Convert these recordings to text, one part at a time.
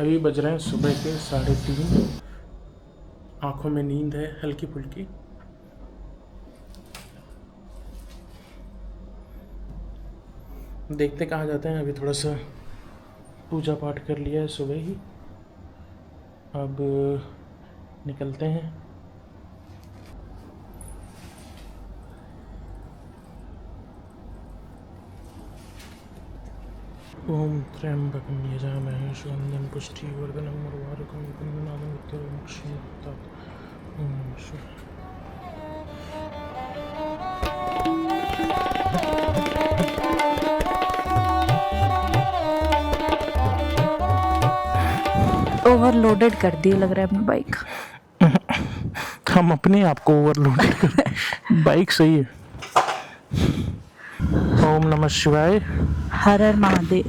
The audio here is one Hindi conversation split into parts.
अभी बज रहे हैं सुबह के 3:30। आंखों में नींद है हल्की फुल्की। देखते कहाँ जाते हैं। अभी थोड़ा सा पूजा पाठ कर लिया है सुबह ही। अब निकलते हैं। ओम त्र्यंबकं यजामहे सुगन्धिं पुष्टिवर्धनं उर्वारुकं पुण्यनादं उत्तरमक्षयं। ओम शिव। ओवरलोडेड कर दी लग रहा है अपनी बाइक। हम अपने आप को ओवरलोडेड कर बाइक सही है। ओम नमः शिवाय। हर हर महादेव।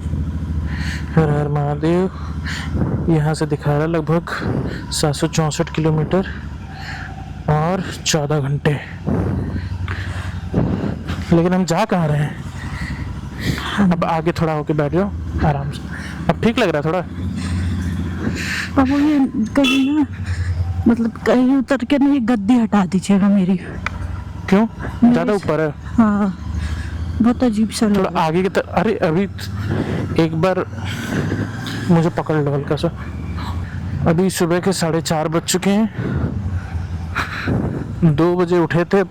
हर हर महादेव। यहाँ से दिखा रहा है लगभग 764 किलोमीटर और 14 घंटे। लेकिन हम जा कहाँ रहे हैं? अब आगे थोड़ा होके बैठ जाओ आराम से। अब ठीक लग रहा है थोड़ा। अब वो ये कहीं ना, मतलब कहीं उतर के ना ये गद्दी हटा दीजिएगा मेरी। क्यों? ज़्यादा ऊपर है? हाँ, बहुत अजीब सा लग थोड़ा रहा है। आगे की तरफ। अरे अभी एक बार मुझे पकड़ लो हल्का सा। अभी सुबह के 4:30 बज चुके हैं। 2 बजे उठे थे।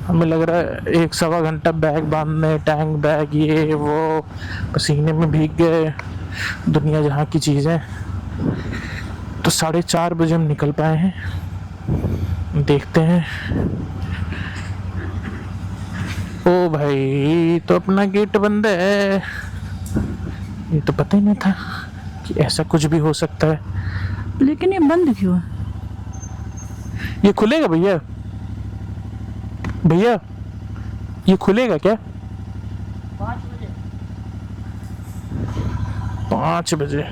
हमें लग रहा है 1-1.25 घंटा बैग बांधने, टैंक बैग ये वो, पसीने में भीग गए, दुनिया जहाँ की चीज़ें। तो 4:30 बजे हम निकल पाए हैं। देखते हैं। ओ भाई, तो अपना गेट बंद है। ये तो पता ही नहीं था कि ऐसा कुछ भी हो सकता है। लेकिन ये बंद क्यों है? ये खुलेगा भैया? भैया ये खुलेगा क्या? 5 बजे।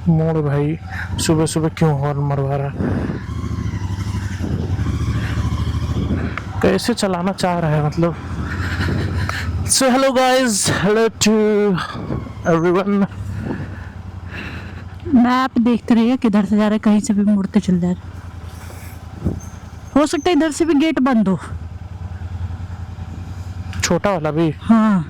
मोड़ भाई सुबह सुबह क्यों हॉर्न मरवा रहा? कैसे चलाना चाह रहा है मतलब? So hello guys, hello to everyone. Map देखते रहिए किधर से जा रहा है, कहीं से भी मुड़ते चल जा रहा है। हो सकता है इधर से भी गेट बंद हो। छोटा वाला भी? हाँ,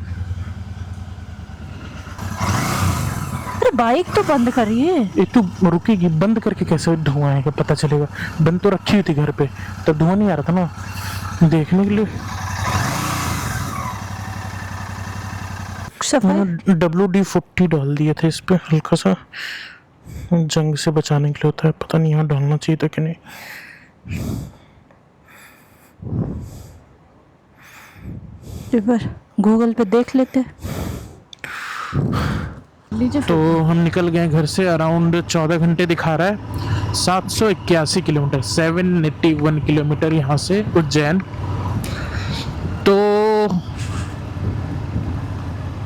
अरे बाइक तो बंद करिए। ये तो रुकेगी। बंद करके कैसे धुआं आएगा पता चलेगा? बंद तो रखी हुई थी घर पे, तब धुआं नहीं आ रहा था ना देखने के लिए। मैंने WD-40 डाल दिए थे इस पे, हल्का सा जंग से बचाने के लिए होता है। पता नहीं यहाँ डालना चाहिए था कि नहीं। पर गूगल पे देख लेते। तो हम निकल गए घर से। अराउंड 14 घंटे दिखा रहा है। 781 किलोमीटर, 781 किलोमीटर यहाँ से उज्जैन। तो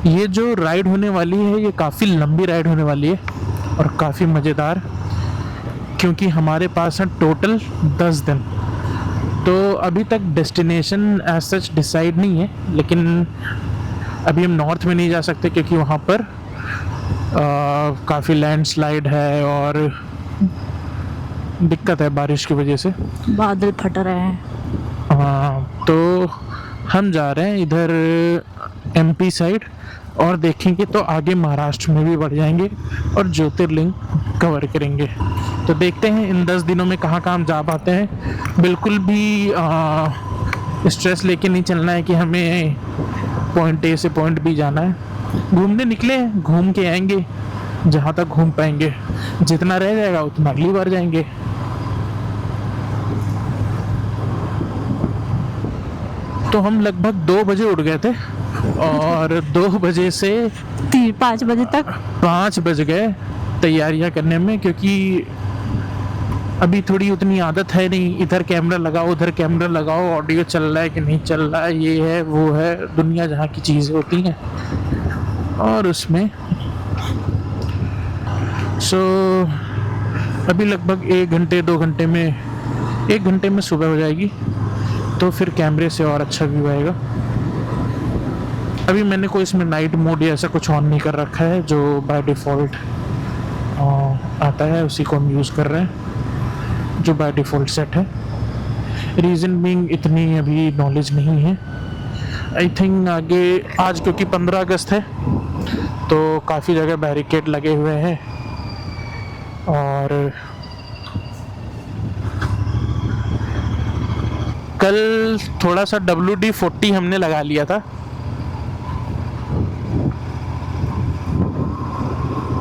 ये जो राइड होने वाली है ये काफ़ी लंबी राइड होने वाली है और काफ़ी मज़ेदार, क्योंकि हमारे पास है टोटल 10 दिन। तो अभी तक डेस्टिनेशन एज सच डिसाइड नहीं है, लेकिन अभी हम नॉर्थ में नहीं जा सकते क्योंकि वहाँ पर काफ़ी लैंडस्लाइड है और दिक्कत है बारिश की वजह से। बादल फट रहे हैं। हाँ, तो हम जा रहे हैं इधर MP साइड और देखेंगे तो आगे महाराष्ट्र में भी बढ़ जाएंगे और ज्योतिर्लिंग कवर करेंगे। तो देखते हैं इन 10 दिनों में कहाँ कहाँ हम जा पाते हैं। बिल्कुल भी स्ट्रेस लेके नहीं चलना है कि हमें पॉइंट A से पॉइंट B जाना है। घूमने निकले, घूम के आएंगे जहाँ तक घूम पाएंगे। जितना रह जाएगा उतना अगली बार जाएंगे। तो हम लगभग 2 बजे उठ गए थे और 2 बजे से 5 बजे तक 5 बज गए तैयारियां करने में, क्योंकि अभी थोड़ी उतनी आदत है नहीं। इधर कैमरा लगाओ, उधर कैमरा लगाओ, ऑडियो चल रहा है कि नहीं चल रहा है, ये है वो है, दुनिया जहाँ की चीज़ें होती हैं। और उसमें अभी लगभग 1 घंटे 2 घंटे में, 1 घंटे में सुबह हो जाएगी। तो फिर कैमरे से और अच्छा व्यू आएगा। अभी मैंने कोई इसमें नाइट मोड या ऐसा कुछ ऑन नहीं कर रखा है, जो बाय डिफ़ॉल्ट आता है उसी को हम यूज़ कर रहे हैं, जो बाय डिफ़ॉल्ट सेट है। रीज़न बीइंग इतनी अभी नॉलेज नहीं है। आई थिंक आगे आज क्योंकि 15 अगस्त है तो काफ़ी जगह बैरिकेड लगे हुए हैं, और कल थोड़ा सा WD-40 हमने लगा लिया था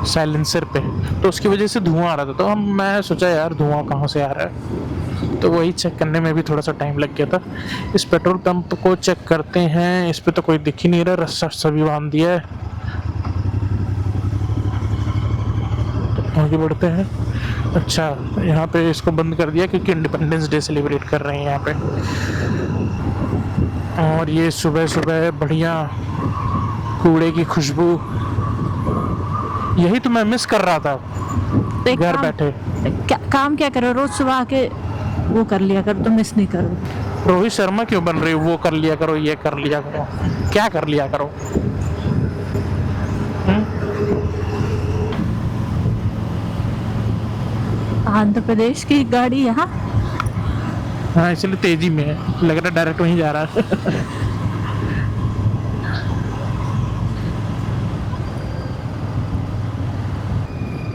साइलेंसर पे, तो उसकी वजह से धुआं आ रहा था। तो मैं सोचा यार धुआं कहाँ से आ रहा है, तो वही चेक करने में भी थोड़ा सा टाइम लग गया था। इस पेट्रोल पंप को चेक करते हैं। इस पे तो कोई दिख ही नहीं रहा, रस्सा सभी बांध दिया है। तो आगे बढ़ते हैं। अच्छा, यहाँ पे इसको बंद कर दिया क्योंकि इंडिपेंडेंस डे सेलिब्रेट कर रहे हैं यहाँ पे। और ये सुबह सुबह बढ़िया कूड़े की खुशबू, यही तो मैं मिस कर रहा था तो एक घर काम, बैठे। काम क्या करो, रोज सुबह आके वो कर लिया करो, तो मिस नहीं करो। रोहित शर्मा क्यों बन रही हो? वो कर लिया करो, ये कर लिया करो, क्या कर लिया करो? आंध्र प्रदेश की गाड़ी यहाँ। हाँ, इसलिए तेजी में है, लग रहा है डायरेक्ट वहीं जा रहा है।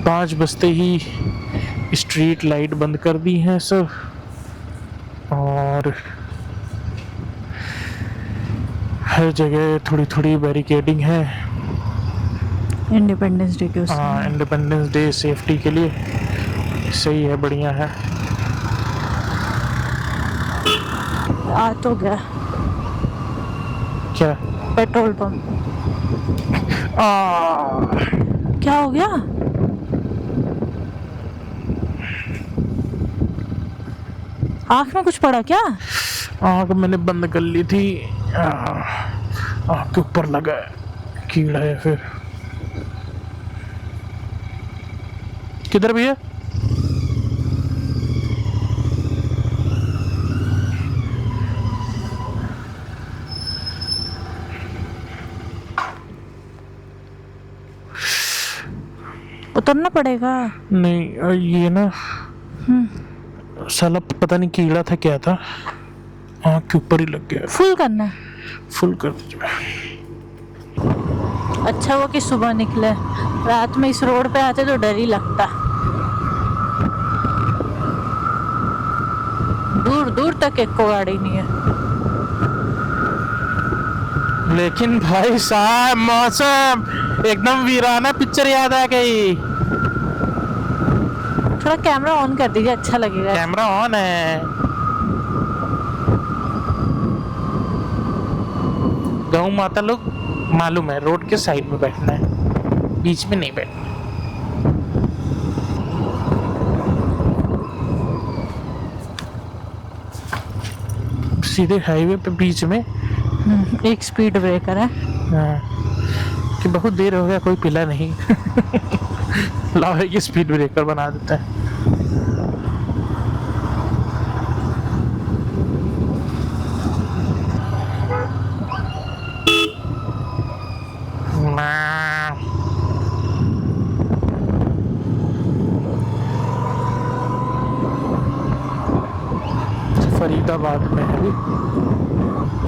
5 बजते ही स्ट्रीट लाइट बंद कर दी हैं सब, और हर जगह थोड़ी थोड़ी बैरिकेडिंग है। इंडिपेंडेंस डे के उस हाँ, इंडिपेंडेंस डे सेफ्टी के लिए सही है, बढ़िया है। आ तो गया क्या? Petrol pump. क्या हो गया? आँख में कुछ पड़ा क्या? आँख मैंने बंद कर ली थी, आँख के ऊपर लगा है, कीड़ा है। फिर किधर भैया? उतरना पड़ेगा। नहीं, ये ना साला पता नहीं कीड़ा था क्या था, आँख के ऊपर ही लग गया। फुल करना है। फुल कर दीजिए। अच्छा हुआ कि सुबह निकले, रात में इस रोड पे आते तो डर ही लगता। दूर दूर तक एक को गाड़ी नहीं है। लेकिन भाई साहब मौसम एकदम वीराना पिक्चर याद आ गई। थोड़ा कैमरा ऑन कर दीजिए, अच्छा लगेगा। कैमरा ऑन है। गौ माता लोग मालूम है, रोड के साइड में बैठना है, बीच में नहीं बैठना। सीधे हाईवे पे बीच में एक स्पीड ब्रेकर है। हाँ, कि बहुत देर हो गया कोई पिला नहीं। लाओ एक स्पीड ब्रेकर बना देता है। फरीदाबाद में है अभी।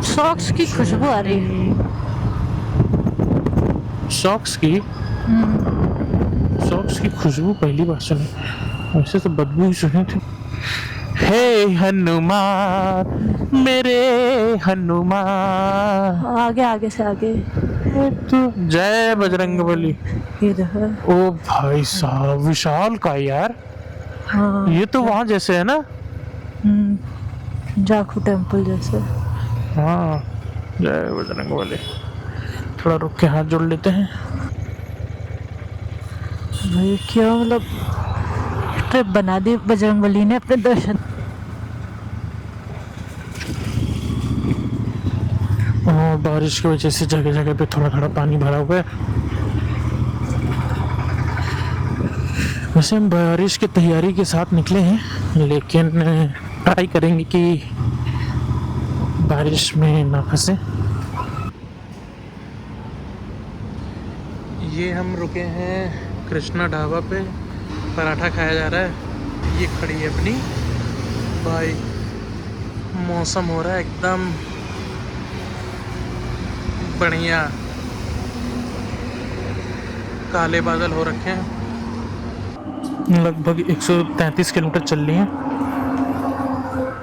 सॉक्स की खुशबू आ रही है। सॉक्स की? सॉक्स की खुशबू पहली बार सुनी, वैसे तो बदबू ही सुनी थी। हे हनुमान मेरे हनुमान। आगे आगे से आगे। तो जय बजरंगबली। इधर। ओ भाई साहब, विशाल का यार। हाँ, ये तो वहाँ जैसे है ना, जाखू टेम्पल जैसे। हाँ, जय बजरंगबली। थोड़ा रुक के हाथ जोड़ लेते हैं। भाई क्या मतलब ट्रिप बना दी बजरंगबली ने अपने दर्शन। और बारिश की वजह से जगह जगह पे थोड़ा थोड़ा पानी भरा हुआ है। वैसे हम बारिश की तैयारी के साथ निकले हैं, लेकिन ट्राई करेंगे कि बारिश में ना फंसे। ये हम रुके हैं कृष्णा ढाबा पे, पराठा खाया जा रहा है। ये खड़ी है अपनी बाइक, मौसम हो रहा है एकदम बढ़िया, काले बादल हो रखे हैं। लगभग 133 किलोमीटर चल रही हैं,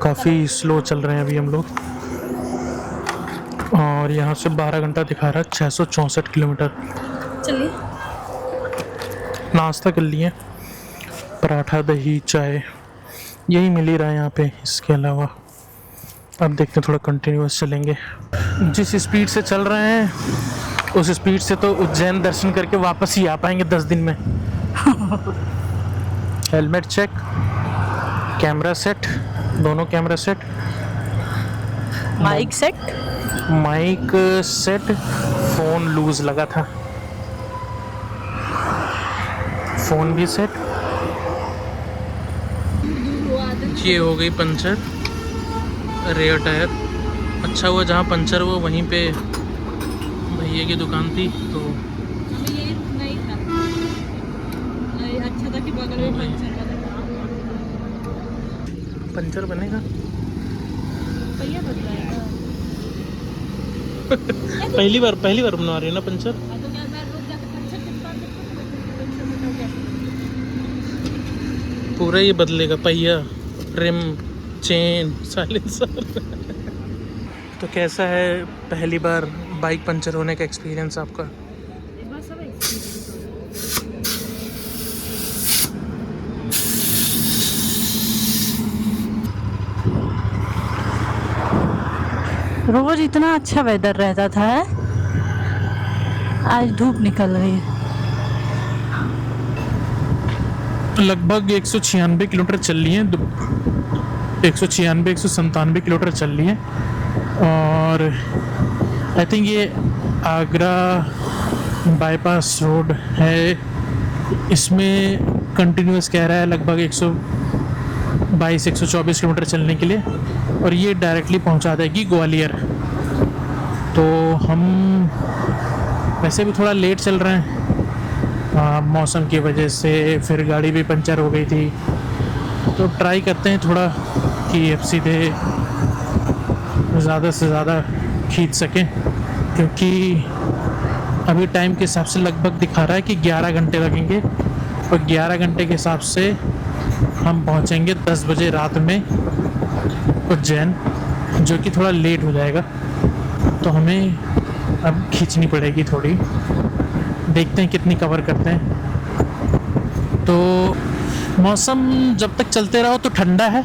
काफ़ी स्लो चल रहे हैं अभी हम लोग। और यहाँ से 12 घंटा दिखा रहा है, 664 किलोमीटर। चलिए नाश्ता कर लिए, पराठा दही चाय यही मिल ही रहा है यहाँ पे, इसके अलावा अब देखते हैं थोड़ा कंटिन्यूअस चलेंगे। जिस स्पीड से चल रहे हैं उस स्पीड से तो उज्जैन दर्शन करके वापस ही आ पाएंगे 10 दिन में। हेलमेट चेक, कैमरा सेट, दोनों camera set, mic set, mic set, phone loose लगा था, फ़ोन भी सेट। ये हो गई पंचर, रेयर टायर। अच्छा हुआ जहाँ पंचर हुआ वहीं पे भैया की दुकान थी, तो ये नहीं था, अच्छा था कि बगल में पंचर बनेगा। पहिया बदलाएगा। पहली बार बनवा रही है ना पंचर। तो क्या मैं रोज जाकर पंचर कितना पूरा ये बदलेगा, पहिया, रिम, चेन, साइलेंसर। तो कैसा है पहली बार बाइक पंचर होने का एक्सपीरियंस आपका? रोज इतना अच्छा वेदर रहता था, आज धूप निकल रही है। लगभग 196 किलोमीटर चल रही है, 196-197 किलोमीटर चल रही है। और आई थिंक ये आगरा बाईपास रोड है, इसमें कंटिन्यूअस कह रहा है लगभग 122-124 किलोमीटर चलने के लिए, और ये डायरेक्टली पहुंचा देगी ग्वालियर। तो हम वैसे भी थोड़ा लेट चल रहे हैं मौसम की वजह से, फिर गाड़ी भी पंचर हो गई थी, तो ट्राई करते हैं थोड़ा कि अब सीधे ज़्यादा से ज़्यादा खींच सकें, क्योंकि अभी टाइम के हिसाब से लगभग दिखा रहा है कि 11 घंटे लगेंगे, और 11 घंटे के हिसाब से हम पहुंचेंगे 10 बजे रात में उज्जैन, जो कि थोड़ा लेट हो जाएगा। तो हमें अब खींचनी पड़ेगी थोड़ी, देखते हैं कितनी कवर करते हैं। तो मौसम जब तक चलते रहो तो ठंडा है,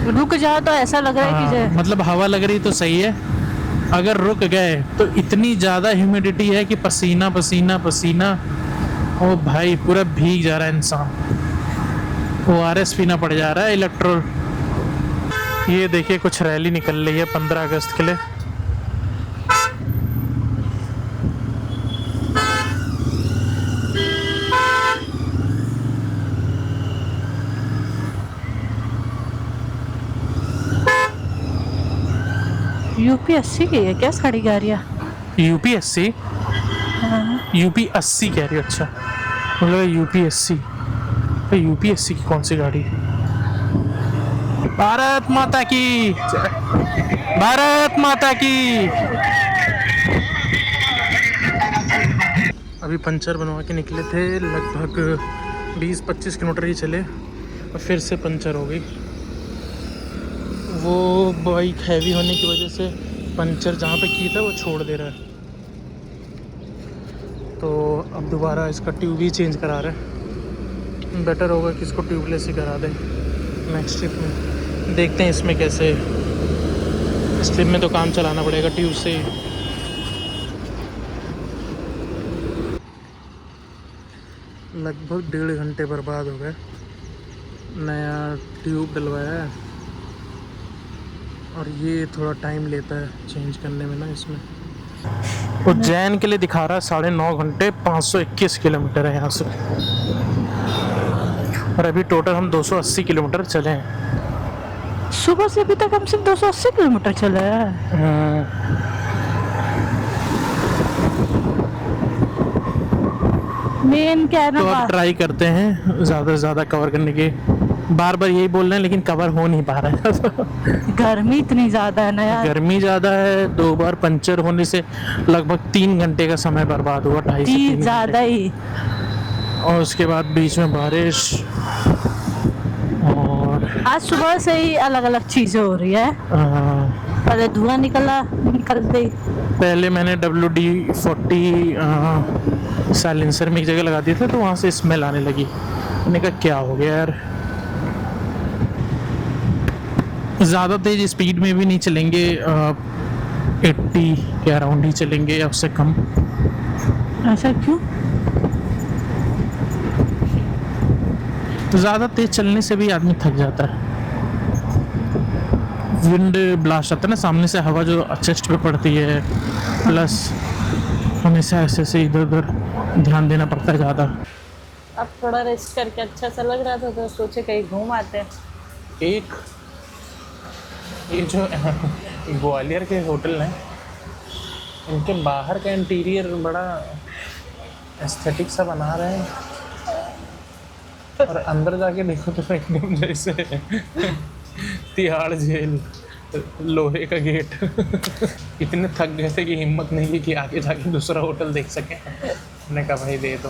रुक जाओ तो ऐसा लग रहा है कि मतलब हवा लग रही तो सही है, अगर रुक गए तो इतनी ज़्यादा ह्यूमिडिटी है कि पसीना पसीना पसीना, ओ भाई पूरा भीग जा रहा है इंसान। ORS पीना पड़ जा रहा है, इलेक्ट्रोल। ये देखिए कुछ रैली निकल रही है 15 अगस्त के लिए। UP80 की है क्या सारी गाड़ियाँ? UP80? UP80 कह रही हो? अच्छा, मतलब UP80। तो UP80 की कौन सी गाड़ी? भारत माता की, भारत माता की। अभी पंचर बनवा के निकले थे, लगभग 20-25 किलोमीटर ही चले और फिर से पंचर हो गई। वो बाइक हैवी होने की वजह से पंचर जहाँ पे की था वो छोड़ दे रहा है, तो अब दोबारा इसका ट्यूब ही चेंज करा रहे हैं। बेटर होगा कि इसको ट्यूबलेस ही करा दें नेक्स्ट ट्रिप में। देखते हैं इसमें कैसे, इस ट्रिप में तो काम चलाना पड़ेगा ट्यूब से ही। लगभग 1.5 घंटे बर्बाद हो गए, नया ट्यूब डलवाया है और ये थोड़ा टाइम लेता है चेंज करने में ना इसमें। उज्जैन के लिए दिखा रहा है 9.5 घंटे, 521 किलोमीटर है यहाँ से, और अभी टोटल हम 280 किलोमीटर चले हैं। सुबह से अभी तक हम सिर्फ 280 किलोमीटर चले हैं। मेन क्या है ना तो अब ट्राई करते हैं ज़्यादा से ज़्यादा कवर करने के। बार बार यही बोल रहे हैं लेकिन कवर हो नहीं पा रहा है। गर्मी इतनी ज्यादा है ना यार। गर्मी ज़्यादा है, 2 बार पंचर होने से लगभग 3 घंटे का समय बर्बाद हुआ, 2.5 से 3 ज्यादा घंटे। ही। और उसके बाद बीच में बारिश। और आज सुबह से ही अलग अलग चीजें हो रही है। पहले धुआं निकलते ही पहले मैंने WD-40 साइलेंसर में एक जगह लगा दिया था तो वहाँ से स्मेल आने लगी। मैंने कहा क्या हो गया यार। ज़्यादा तेज स्पीड में भी नहीं चलेंगे, 80 के अराउंड ही चलेंगे या उससे कम। ऐसा क्यों? ज़्यादा तेज चलने से भी आदमी थक जाता है। विंड ब्लास्ट आता है ना सामने से, हवा जो चेस्ट पे पड़ती है, प्लस हमेशा ऐसे से इधर उधर ध्यान देना पड़ता है ज़्यादा। अब थोड़ा रेस्ट करके अच्छा सा लग रहा था तो सोचे कहीं घूम आते हैं। एक ये जो ग्वालियर के होटल हैं, इनके बाहर का इंटीरियर बड़ा एस्थेटिक सा बना रहे हैं और अंदर जाके देखो तो एकदम जैसे तिहाड़ जेल, लोहे का गेट। इतने थक गए थे कि हिम्मत नहीं की कि आगे जाके दूसरा होटल देख सकें। मैंने कहा भाई दे दो।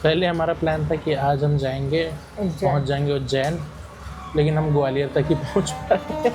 पहले हमारा प्लान था कि आज हम जाएंगे, पहुंच जाएंगे उज्जैन, लेकिन हम ग्वालियर तक ही पहुंच पाए।